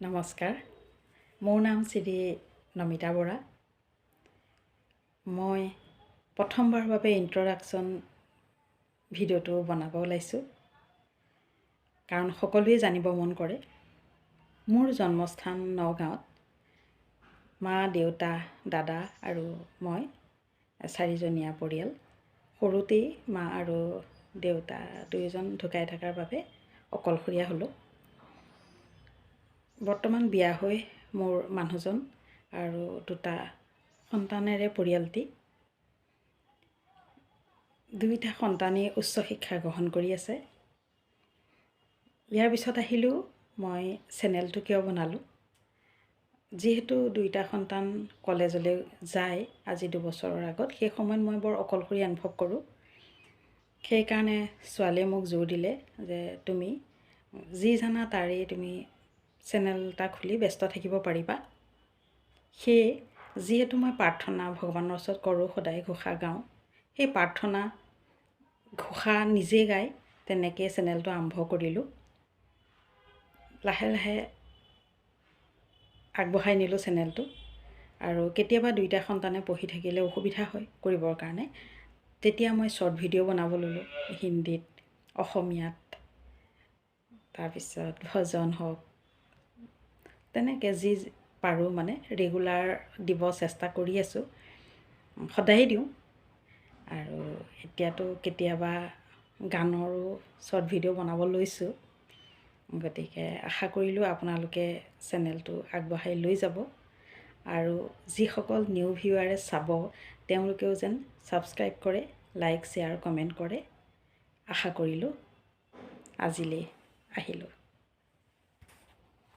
নমস্কাৰ, মোৰ নাম শ্ৰী নমিতা বৰা। মই প্ৰথমবাৰৰ বাবে ইন্ট্ৰডাকশ্যন ভিডিঅ'টো বনাব ওলাইছোঁ, কাৰণ সকলোৱে জানিব মন কৰে। মোৰ জন্মস্থান নগাঁৱত। মা, দেউতা, দাদা আৰু মই চাৰিজনীয়া পৰিয়াল। সৰুতেই মা আৰু দেউতা দুয়োজন ঢুকাই থকাৰ বাবে অকলশৰীয়া হ'লোঁ। বৰ্তমান বিয়া হৈ মোৰ মানুহজন আৰু দুটা সন্তানেৰে পৰিয়ালটি। দুয়োটা সন্তানেই উচ্চ শিক্ষা গ্ৰহণ কৰি আছে। ইয়াৰ পিছত আহিলোঁ মই চেনেলটো কিয় বনালোঁ। যিহেতু দুয়োটা সন্তান কলেজলৈ যায় আজি 2 বছৰৰ আগত, সেই সময়ত মই বৰ অকলশৰীয়া অনুভৱ কৰোঁ। সেইকাৰণে ছোৱালীয়ে মোক জোৰ দিলে যে তুমি যি জানা তাৰেই তুমি চেনেল এটা খুলি ব্যস্ত থাকিব পাৰিবা। সেয়ে যিহেতু মই প্ৰাৰ্থনা ভগৱানৰ ওচৰত কৰোঁ, সদায় ঘোষা গাওঁ, সেই প্ৰাৰ্থনা ঘোষা নিজে গাই তেনেকৈ চেনেলটো আৰম্ভ কৰিলোঁ। লাহে লাহে আগবঢ়াই নিলোঁ চেনেলটো। আৰু কেতিয়াবা দুয়োটা সন্তানে পঢ়ি থাকিলে অসুবিধা হয় কৰিবৰ কাৰণে, তেতিয়া মই শ্বৰ্ট ভিডিঅ' বনাব ল'লোঁ হিন্দীত, অসমীয়াত, তাৰপিছত ভজন হওক, তেনেকৈ যি পাৰোঁ মানে ৰেগুলাৰ দিব চেষ্টা কৰি আছোঁ। সদায়েই দিওঁ। আৰু এতিয়াতো কেতিয়াবা গানৰো শ্বৰ্ট ভিডিঅ' বনাব লৈছোঁ। গতিকে আশা কৰিলোঁ আপোনালোকে চেনেলটো আগবঢ়াই লৈ যাব। আৰু যিসকল নিউ ভিউৱাৰে চাব তেওঁলোকেও যেন ছাবস্ক্ৰাইব কৰে, লাইক, শ্বেয়াৰ, কমেণ্ট কৰে। আশা কৰিলোঁ। আজিলৈ আহিলোঁ।